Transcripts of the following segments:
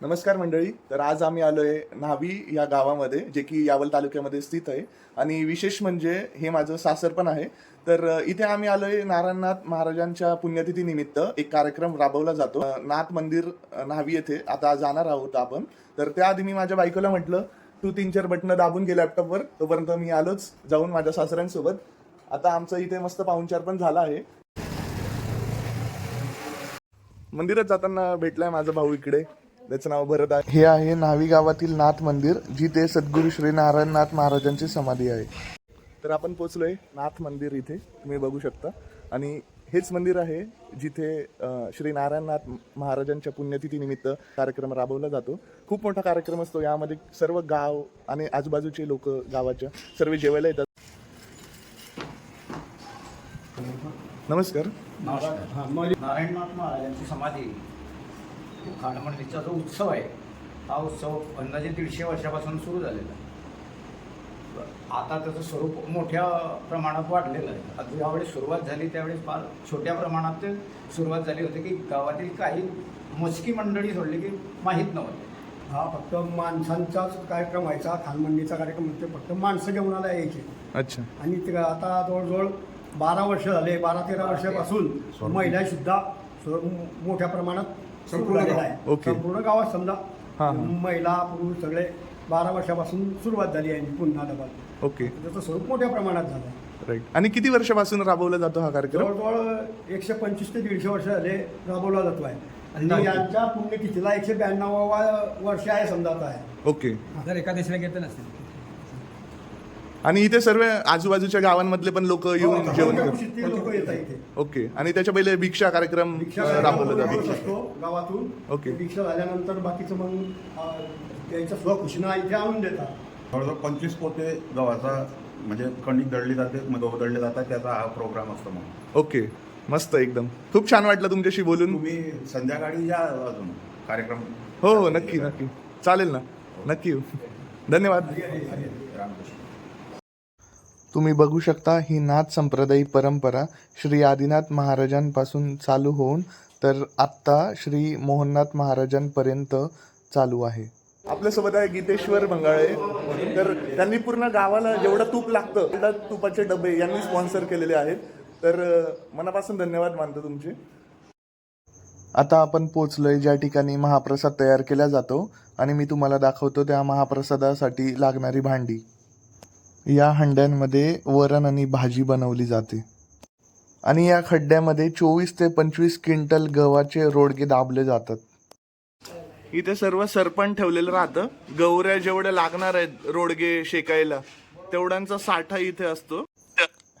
नमस्कार मंडळी. तर आज आम्ही आलोय न्हावी या गावामध्ये, जे की यावल तालुक्यामध्ये स्थित आहे. आणि विशेष म्हणजे हे माझं सासर पण आहे. तर इथे आम्ही आलोय नारायणनाथ महाराजांच्या पुण्यतिथी निमित्त एक कार्यक्रम राबवला जातो. नाथ मंदिर न्हावी येथे आता जाणार आहोत आपण. तर त्याआधी मी माझ्या बायकोला म्हटलं, तू 3-4 बटणं दाबून घे लॅपटॉपवर, तोपर्यंत मी आलोच जाऊन माझ्या सासऱ्यांसोबत. आता आमचं इथे मस्त पाहुणचार पण झाला आहे. मंदिरात जाताना भेटलाय माझा भाऊ इकडे, त्याचं नाव भरत आहे. हे आहे न्हावी गावातील नाथ मंदिर, जिथे सद्गुरू श्री नारायणनाथ महाराजांची समाधी आहे. तर आपण पोचलोय नाथ मंदिर इथे, तुम्ही बघू शकता. आणि हेच मंदिर आहे जिथे श्री नारायणनाथ महाराजांच्या पुण्यतिथी निमित्त कार्यक्रम राबवला जातो. खूप मोठा कार्यक्रम असतो. यामध्ये सर्व गाव आणि आजूबाजूचे लोक गावाच्या सर्व जेवायला येतात. नमस्कार. नारायणनाथ महाराजांची समाधी खानमंडलीचा जो उत्सव आहे, हा उत्सव अंदाजे 150 वर्षापासून सुरू झालेला आहे. आता त्याचं स्वरूप मोठ्या प्रमाणात वाढलेलं आहे. आता ज्यावेळेस सुरुवात झाली त्यावेळेस फार छोट्या प्रमाणात सुरुवात झाली होती, की गावातील काही मोजकी मंडळी सोडली की माहीत नव्हते. हा फक्त माणसांचाच कार्यक्रम व्हायचा. खानमंडीचा कार्यक्रम म्हणजे फक्त माणसं जेवणाला यायचे. अच्छा. आणि ते आता जवळजवळ 12 वर्ष झाले, 12-13 वर्षापासून महिला सुद्धा मोठ्या प्रमाणात सुरू झालेला आहे. ओके. संपूर्ण गावात समजा हां. महिला पुरुष सगळे 12 वर्षापासून सुरुवात झाली आहे पुन्हा डबल. ओके. त्याचं स्वरूप मोठ्या प्रमाणात झालं. राईट. आणि किती वर्षापासून राबवला जातो हा कार्यक्रम? जवळजवळ 125 ते 150 वर्ष झाले राबवला जातो आहे. आणि यांच्या पुण्यतिथीला 192 वर्ष आहे समजा आता आहे. ओके. जर एकादशीला घेतलं नसेल. आणि इथे सर्व आजूबाजूच्या गावांमधले पण लोक येऊन जेवण करतात. लोक येतात इथे. ओके. आणि त्याच्या पहिले भिक्षा कार्यक्रम राबवला जातो. असतो गावातून. ओके. दीक्षा झाल्यानंतर बाकीचं मग त्यांच्या स्वखुशीनं इथे आणून देतात. जवळजवळ 25 पोते गव्हाचा म्हणजे कणिक दळली जाते, मग गहू दळले जातात, त्याचा हा प्रोग्राम असतो. मग ओके. मस्त, एकदम खूप छान वाटलं तुमच्याशी बोलून. तुम्ही संध्याकाळी या अजून कार्यक्रम. हो हो, नक्की नक्की, चालेल ना, नक्की येऊ. धन्यवाद. रामकृष्ण. तुम्ही बघू शकता ही नाथ संप्रदायी परंपरा श्री आदिनाथ महाराजांपासून चालू होऊन तर आत्ता श्री मोहननाथ महाराजांपर्यंत चालू आहे. आपल्यासोबत आहे गीतेश्वर भंगाळे. तर त्यांनी पूर्ण गावाला जेवढं तूप लागतं तेवढं तुपाचे डबे यांनी स्पॉन्सर केलेले आहेत. तर मनापासून धन्यवाद मानतो तुमचे. आता आपण पोचलोय ज्या ठिकाणी महाप्रसाद तयार केला जातो आणि मी तुम्हाला दाखवतो त्या महाप्रसादासाठी लागणारी भांडी. या हंड्यांमध्ये वरण आणि भाजी बनवली जाते. आणि या खड्ड्यामध्ये 24 ते 25 क्विंटल गव्हाचे रोडगे दाबले जातात. इथे सर्व सरपण ठेवलेलं राहतं. गवऱ्या जेवढ्या लागणार आहेत रोडगे शेकायला तेवढ्यांचा साठा इथे असतो.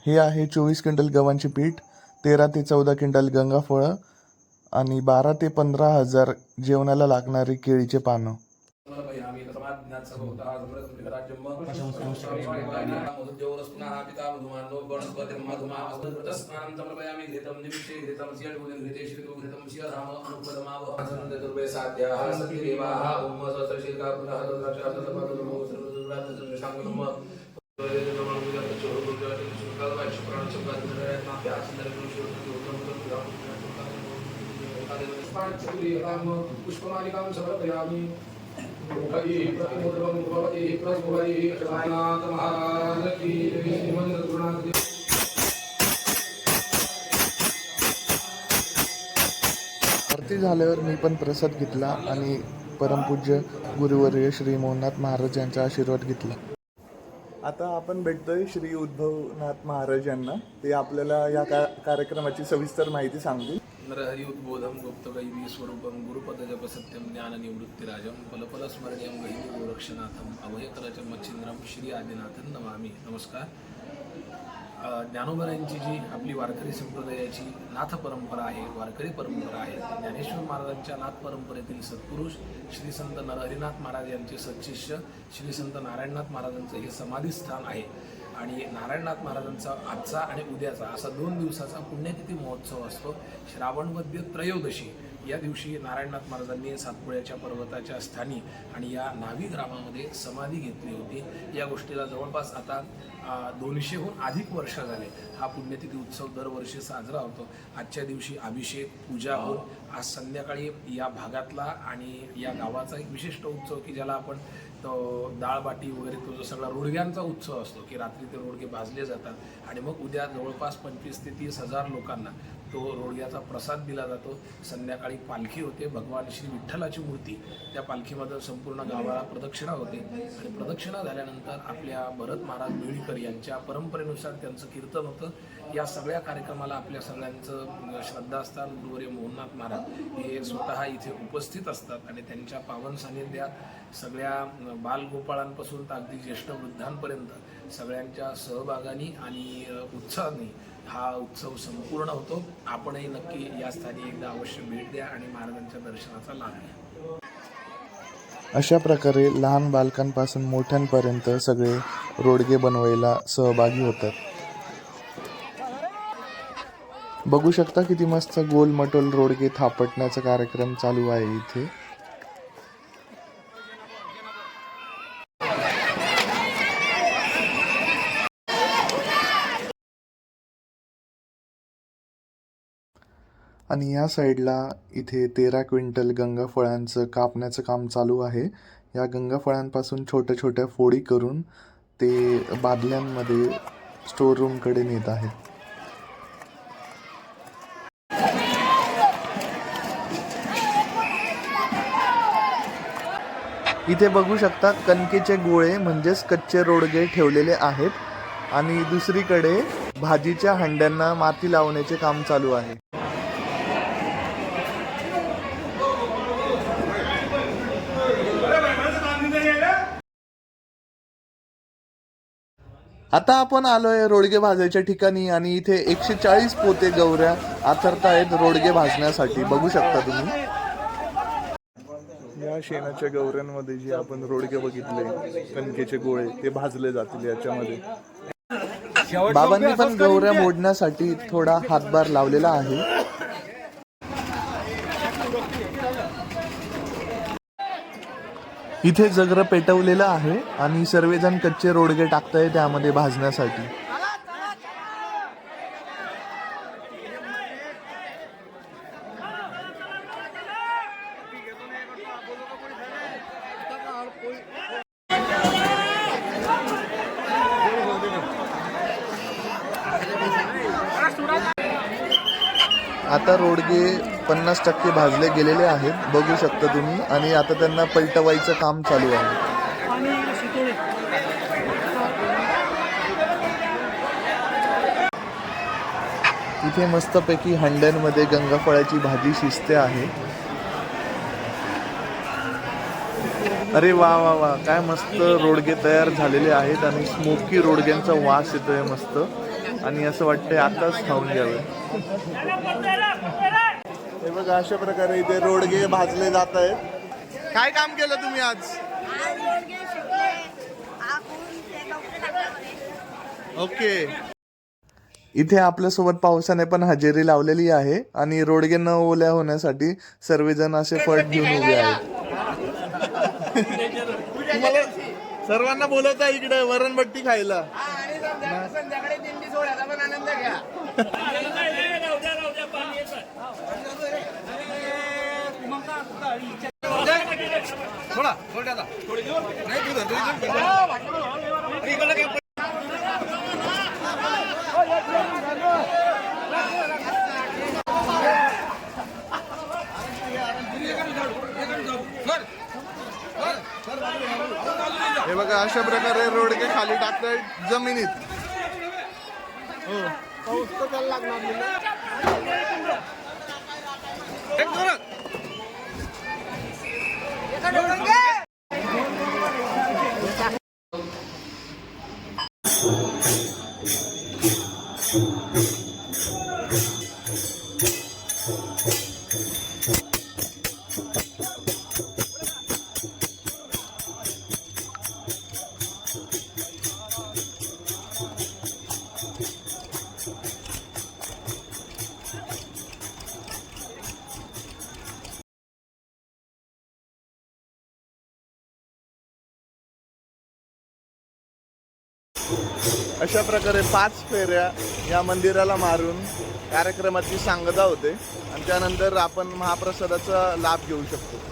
हे आहे 24 क्विंटल गव्हांचे पीठ, 13 ते 14 क्विंटल गंगाफळं आणि 12 ते 15 हजार जेवणाला लागणारी केळीचे पानं. पुष्पमालिकां समर्पयामि. हरि प्रतिमोदकं भवति प्रभुहरि नाथ महाराज की श्रीमंत गुरुनाथ. आरती झाल्यावर मी पण प्रसाद घेतला आणि परमपूज्य गुरुवर्य श्री मोहननाथ महाराज यांचा आशीर्वाद घेतला. आता आपण भेटतोय श्री उद्धवनाथ महाराज यांना. ते आपल्याला या कार्यक्रमाची सविस्तर माहिती सांगतील. नरहरि उद्बोधम गुप्तवैवी स्वरूपम गुरुपदजप सत्यम ज्ञान निवृत्तिराजम फलफल स्मरणीयम गहिनी गोरक्षनाथम अभयकरच मच्छिंद्रम श्री आदिनाथन नमामि. नमस्कार. ज्ञानोबरायांची जी आपली वारकरी संप्रदायाची नाथ परंपरा आहे, वारकरी परंपरा आहे, ज्ञानेश्वर महाराजांच्या नाथ परंपरेतील सत्पुरुष श्री संत नरहरिनाथ महाराज यांचे सत्शिष्य श्री संत नारायणनाथ महाराजांचं हे समाधीस्थान आहे. आणि नारायणनाथ महाराजांचा आजचा आणि उद्याचा असा 2 दिवसाचा पुण्यतिथी महोत्सव असतो. श्रावण वद्य त्रयोदशी या दिवशी नारायणनाथ महाराजांनी सातपुड्याच्या पर्वताच्या स्थानी आणि या न्हावी ग्रामामध्ये समाधी घेतली होती. या गोष्टीला जवळपास आता 200हून अधिक वर्ष झाले. हा पुण्यतिथी उत्सव दरवर्षी साजरा होतो. आजच्या दिवशी अभिषेक पूजा होऊन आज संध्याकाळी या भागातला आणि या गावाचा एक विशिष्ट उत्सव की ज्याला आपण तो डाळबाटी वगैरे तो जो सगळा रोडग्यांचा उत्सव असतो की रात्री ते रोडगे भाजले जातात आणि मग उद्या जवळपास 25 ते 30 हजार लोकांना तो रोडग्याचा प्रसाद दिला जातो. संध्याकाळी पालखी होते. भगवान श्री विठ्ठलाची मूर्ती त्या पालखीमध्ये संपूर्ण गावाला प्रदक्षिणा होते आणि प्रदक्षिणा झाल्यानंतर आपल्या भरत महाराज बेळीकर यांच्या परंपरेनुसार त्यांचं कीर्तन होतं. या सगळ्या कार्यक्रमाला आपल्या सगळ्यांचं श्रद्धास्थान गुरुवर्य मोहननाथ महाराज हे स्वतः इथे उपस्थित असतात आणि त्यांच्या पावन सानिध्यात सगळ्या बालगोपाळांपासून तर अगदी ज्येष्ठ वृद्धांपर्यंत सगळ्यांच्या सहभागाने आणि उत्साहाने हा उत्सव संपूर्ण होतो. आपणही नक्की या स्थानी एकदा अवश्य भेट द्या आणि महाराजांच्या दर्शनाचा लाभ घ्या. अशा प्रकारे लहान बालकांपासून मोठ्यांपर्यंत सगळे रोडगे बनवायला सहभागी होतात. बघू शकता किती मस्त गोलमटोल रोडगे थापटण्याचा कार्यक्रम चालू आहे इथे. आणि या साईडला इथे 13 क्विंटल गंगाफळांचं कापण्याचं काम चालू आहे. या गंगाफळांपासून छोट्या छोट्या फोडी करून ते बादल्यांमध्ये स्टोर रूमकडे नेत आहेत. इथे बघू शकता कणकेचे गोळे म्हणजेच कच्चे रोडगे ठेवलेले आहेत आणि दुसरीकडे भाजीच्या हंड्यांना माती लावण्याचे काम चालू आहे. आता आपण आलोय रोडगे भाजायच्या ठिकाणी आणि इथे 140 पोते गवऱ्या आथरतायत रोडगे भाजण्यासाठी. बघू शकता तुम्ही या शेणाच्या गवऱ्यांमध्ये जे आपण रोडगे बघितले कणकेचे गोळे ते भाजले जातील याच्यामध्ये. बाबांनी पण गवऱ्या मोडण्यासाठी थोडा हातभार लावलेला आहे. इथे जगर पेटवलेलं आहे आणि सर्वजण कच्चे रोडगे टाकताय त्यामध्ये भाजण्यासाठी. आता रोडगे 50% भाजले गेलेले आहेत बघू शकता तुम्ही आणि आता त्यांना पलटवायचं काम चालू आहे. इथे मस्तपैकी हंड्यांमध्ये गंगाफळाची भाजी शिजते आहे. अरे वा वा वा, काय मस्त रोडगे तयार झालेले आहेत आणि स्मोकी रोडग्यांचा वास येतोय मस्त आणि असं वाटतंय आताच खाऊन घ्यावे. हे बघा अशा प्रकारे इथे रोडगे भाजले जात आहेत. काय काम केलं तुम्ही आज? ओके. इथे आपल्यासोबत पावसाने पण हजेरी लावलेली आहे आणि रोडगे न ओल्या होण्यासाठी सर्वजण असे फट घेऊन उभे आहेत. तुम्हाला सर्वांना बोलवता इकडे वरणबट्टी खायला. संध्याकाळी दिंडी सोहळ्याचा पण आनंद घ्या. हे बघा अशा प्रकारे रोडगे खाली टाकतायत जमिनीत. हो पाऊस तर त्याला लागणार अशा प्रकारे 5 फेऱ्या या मंदिराला मारून कार्यक्रमाची सांगता होते आणि त्यानंतर आपण महाप्रसादाचा लाभ घेऊ शकतो.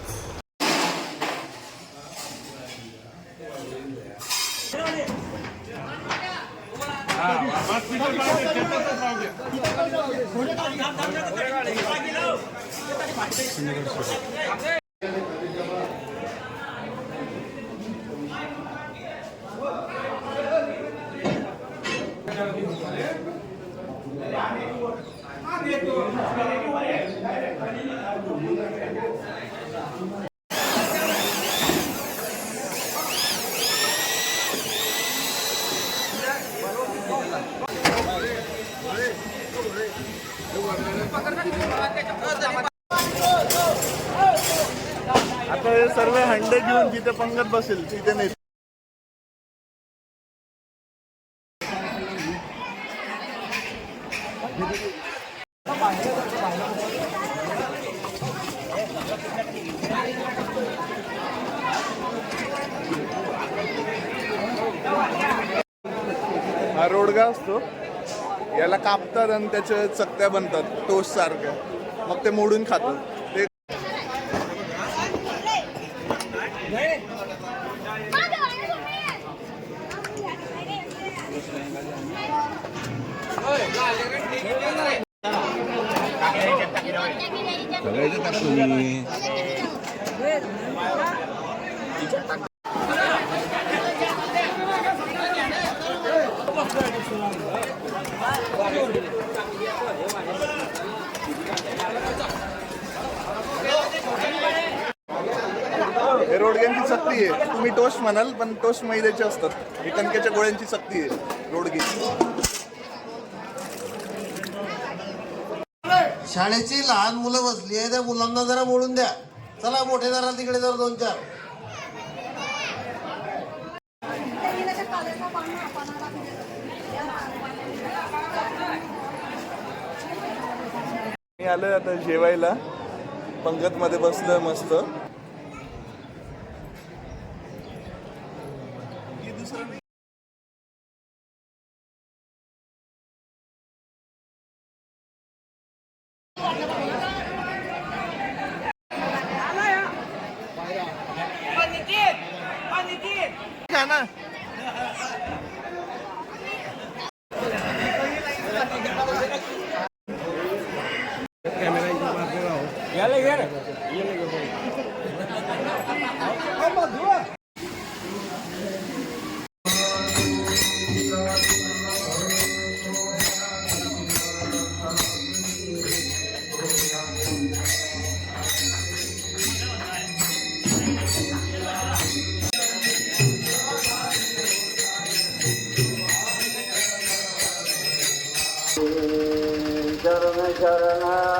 आता हे सर्व हंडे घेऊन जिथे पंगत बसेल तिथे नाही. हा रोडगा असतो, याला कापतात आणि त्याच्या चकत्या बनतात टोस्ट सारख्या, मग ते मोडून खातात. ते हे रोडग्यांची चकली आहे. तुम्ही टोस्ट म्हणाल पण टोस्ट मैद्याचे असतात. ही कणकेच्या गोळ्यांची चकली आहे रोडगी. शाळेची लहान मुलं बसली आहे, त्या मुलांना जरा बोलून द्या. चला मोठे जरा तिकडे जरा 2-4. मी आलोय आता जेवायला, पंगत मध्ये बसलं मस्त. खाना शरण शरण